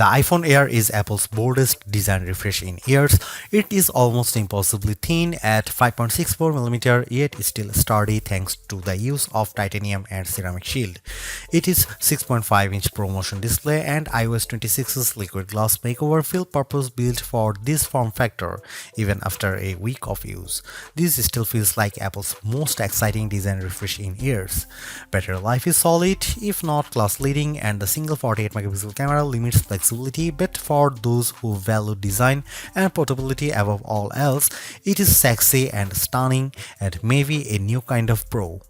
The iPhone Air is Apple's boldest design refresh in years. It is almost impossibly thin at 5.64mm, yet still sturdy thanks to the use of titanium and ceramic shield. It is 6.5-inch ProMotion display and iOS 26's liquid glass makeover feel purpose-built for this form factor, even after a week of use. This still feels like Apple's most exciting design refresh in years. Battery life is solid, if not class-leading, and the single 48-megapixel camera limits flexibility, but for those who value design and portability above all else, it is sexy and stunning and maybe a new kind of pro.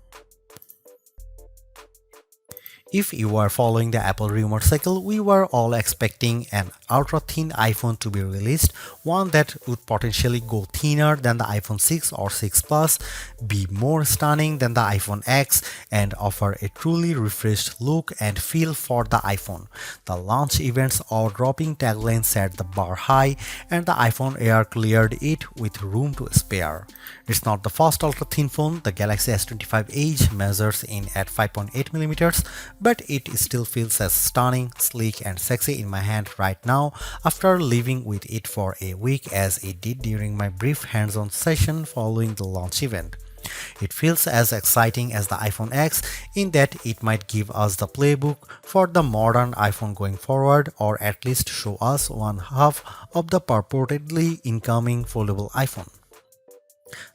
If you are following the Apple rumor cycle, we were all expecting an ultra-thin iPhone to be released, one that would potentially go thinner than the iPhone 6 or 6 Plus, be more stunning than the iPhone X, and offer a truly refreshed look and feel for the iPhone. The launch event's awe-dropping tagline set the bar high, and the iPhone Air cleared it with room to spare. It's not the first ultra-thin phone. The Galaxy S25 Edge measures in at 5.8mm, but it still feels as stunning, sleek, and sexy in my hand right now after living with it for a week as it did during my brief hands-on session following the launch event. It feels as exciting as the iPhone X in that it might give us the playbook for the modern iPhone going forward, or at least show us one half of the purportedly incoming foldable iPhone.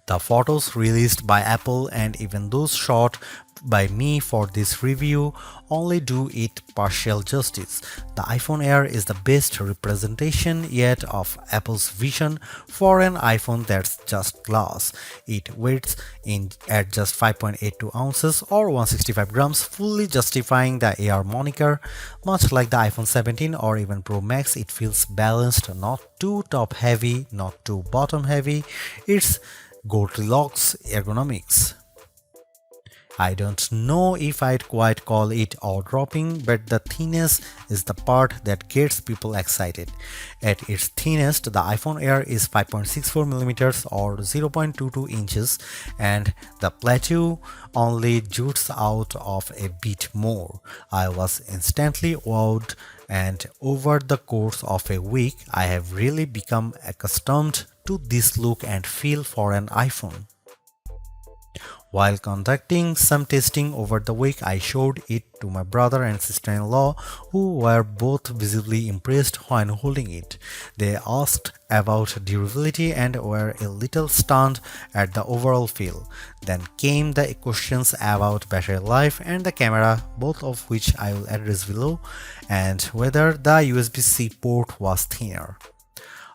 The photos released by Apple and even those shot by me for this review only do it partial justice. The iPhone Air is the best representation yet of Apple's vision for an iPhone that's just glass. It weighs in at just 5.82 ounces or 165 grams, fully justifying the Air moniker. Much like the iPhone 17 or even Pro Max, it feels balanced, not too top heavy, not too bottom heavy. It's Goldilocks ergonomics. I don't know if I'd quite call it awe-dropping, but the thinness is the part that gets people excited. At its thinnest, the iPhone Air is 5.64mm or 0.22 inches, and the plateau only jutes out of a bit more. I was instantly wowed, and over the course of a week, I have really become accustomed to this look and feel for an iPhone. While conducting some testing over the week, I showed it to my brother and sister-in-law, who were both visibly impressed when holding it. They asked about durability and were a little stunned at the overall feel. Then came the questions about battery life and the camera, both of which I will address below, and whether the USB-C port was thinner.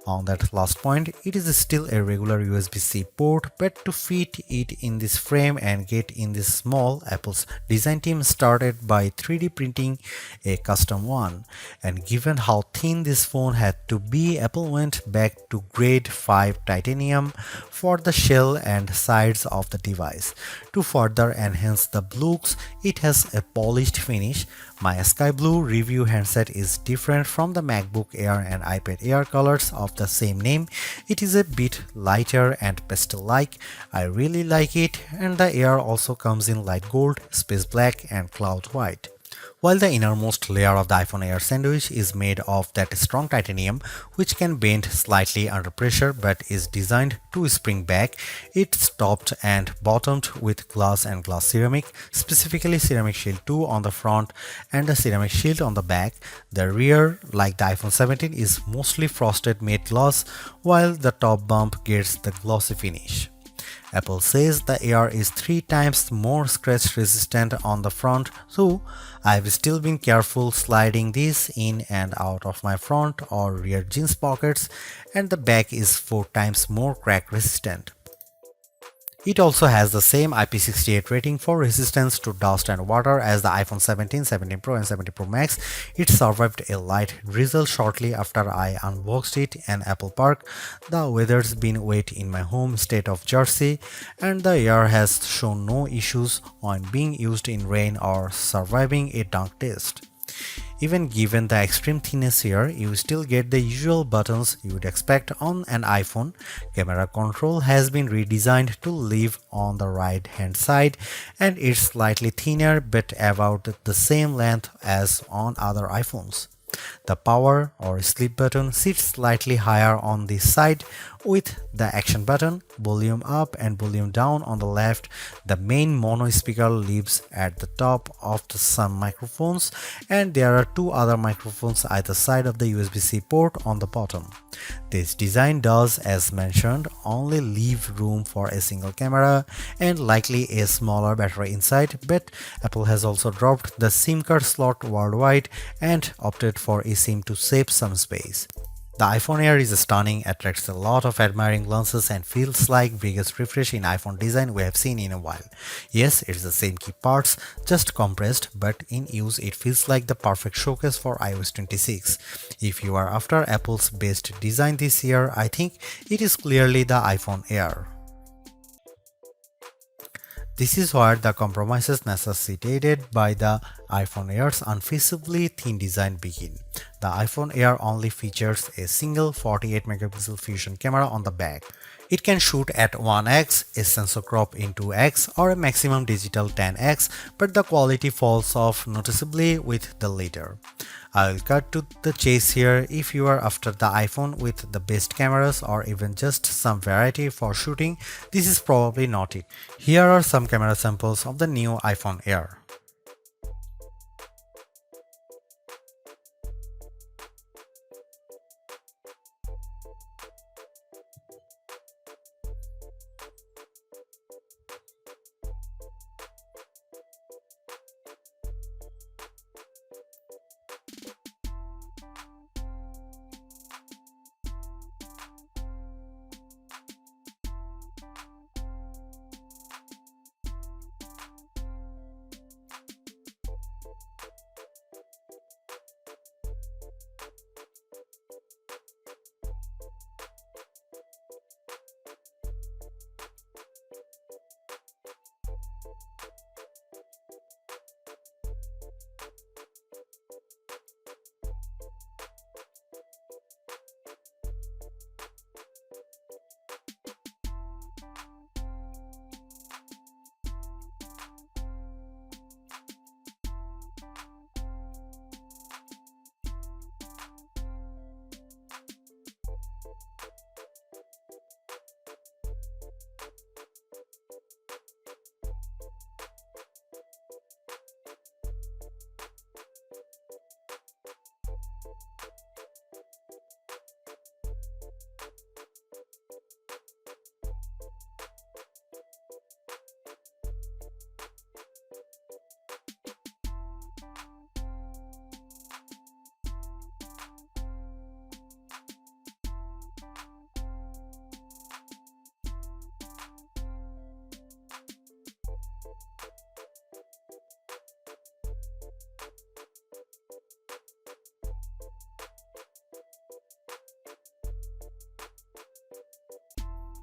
On that last point, it is still a regular USB-C port, but to fit it in this frame and get in this small, Apple's design team started by 3D printing a custom one. And given how thin this phone had to be, Apple went back to grade 5 titanium for the shell and sides of the device. To further enhance the looks, it has a polished finish. My sky blue review handset is different from the MacBook Air and iPad Air colors of the same name. It is a bit lighter and pastel-like. I really like it, and the Air also comes in light gold, space black, and cloud white. While the innermost layer of the iPhone Air sandwich is made of that strong titanium, which can bend slightly under pressure but is designed to spring back, it's topped and bottomed with glass and glass ceramic, specifically Ceramic Shield 2 on the front and the Ceramic Shield on the back. The rear, like the iPhone 17, is mostly frosted matte glass, while the top bump gets the glossy finish. Apple says the Air is 3 times more scratch resistant on the front, so I've still been careful sliding this in and out of my front or rear jeans pockets, and the back is 4 times more crack resistant. It also has the same IP68 rating for resistance to dust and water as the iPhone 17, 17 Pro and 17 Pro Max. It survived a light drizzle shortly after I unboxed it in Apple Park. The weather's been wet in my home state of Jersey, and the Air has shown no issues on being used in rain or surviving a dunk test. Even given the extreme thinness here, you still get the usual buttons you would expect on an iPhone. Camera control has been redesigned to live on the right hand side, and it's slightly thinner but about the same length as on other iPhones. The power or sleep button sits slightly higher on the side with the action button, volume up and volume down on the left. The main mono speaker lives at the top of some microphones, and there are two other microphones either side of the USB-C port on the bottom. This design does, as mentioned, only leave room for a single camera and likely a smaller battery inside, but Apple has also dropped the SIM card slot worldwide and opted for eSIM to save some space. The iPhone Air is stunning, attracts a lot of admiring glances, and feels like biggest refresh in iPhone design we have seen in a while. Yes, it's the same key parts, just compressed, but in use it feels like the perfect showcase for iOS 26. If you are after Apple's best design this year, I think it is clearly the iPhone Air. This is where the compromises necessitated by the iPhone Air's unfeasibly thin design begin. The iPhone Air only features a single 48 megapixel fusion camera on the back. It can shoot at 1x, a sensor crop in 2x, or a maximum digital 10x, but the quality falls off noticeably with the latter. I will cut to the chase here. If you are after the iPhone with the best cameras or even just some variety for shooting, this is probably not it. Here are some camera samples of the new iPhone Air.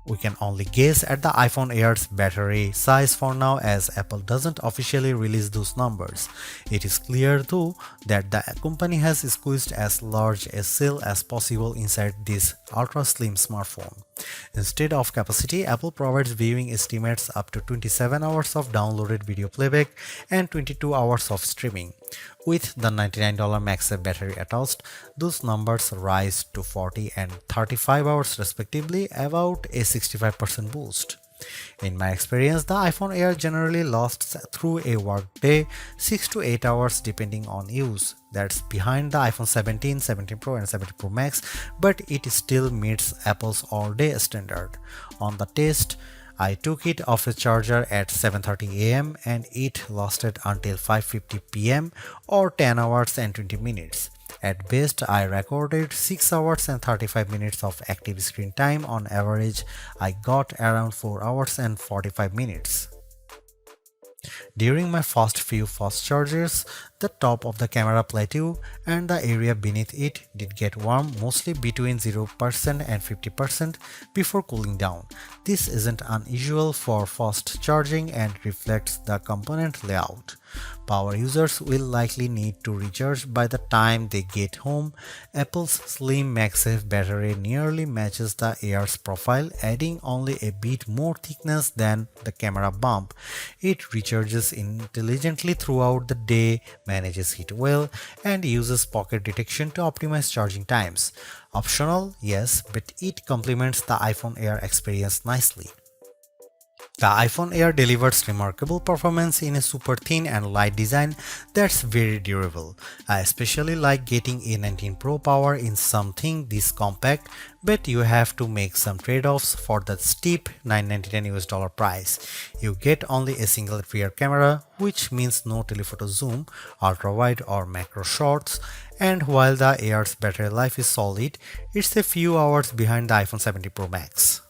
We can only guess at the iPhone Air's battery size for now, as Apple doesn't officially release those numbers. It is clear though that the company has squeezed as large a cell as possible inside this ultra slim smartphone. Instead of capacity, Apple provides viewing estimates up to 27 hours of downloaded video playback and 22 hours of streaming. With the $99 MagSafe battery attached, those numbers rise to 40 and 35 hours respectively, about a 65% boost. In my experience, the iPhone Air generally lasts through a workday 6 to 8 hours depending on use. That's behind the iPhone 17, 17 Pro and 17 Pro Max, but it still meets Apple's all-day standard. On the test, I took it off a charger at 7:30 am and it lasted until 5:50 pm or 10 hours and 20 minutes. At best, I recorded 6 hours and 35 minutes of active screen time. On average, I got around 4 hours and 45 minutes. During my first few fast charges, the top of the camera plateau and the area beneath it did get warm, mostly between 0% and 50% before cooling down. This isn't unusual for fast charging and reflects the component layout. Power users will likely need to recharge by the time they get home. Apple's slim MagSafe battery nearly matches the Air's profile, adding only a bit more thickness than the camera bump. It recharges intelligently throughout the day, manages heat well, and uses pocket detection to optimize charging times. Optional, yes, but it complements the iPhone Air experience nicely. The iPhone Air delivers remarkable performance in a super thin and light design that's very durable. I especially like getting A19 Pro power in something this compact, but you have to make some trade-offs for the steep $999 price. You get only a single rear camera, which means no telephoto zoom, ultra-wide or macro shots, and while the Air's battery life is solid, it's a few hours behind the iPhone 70 Pro Max.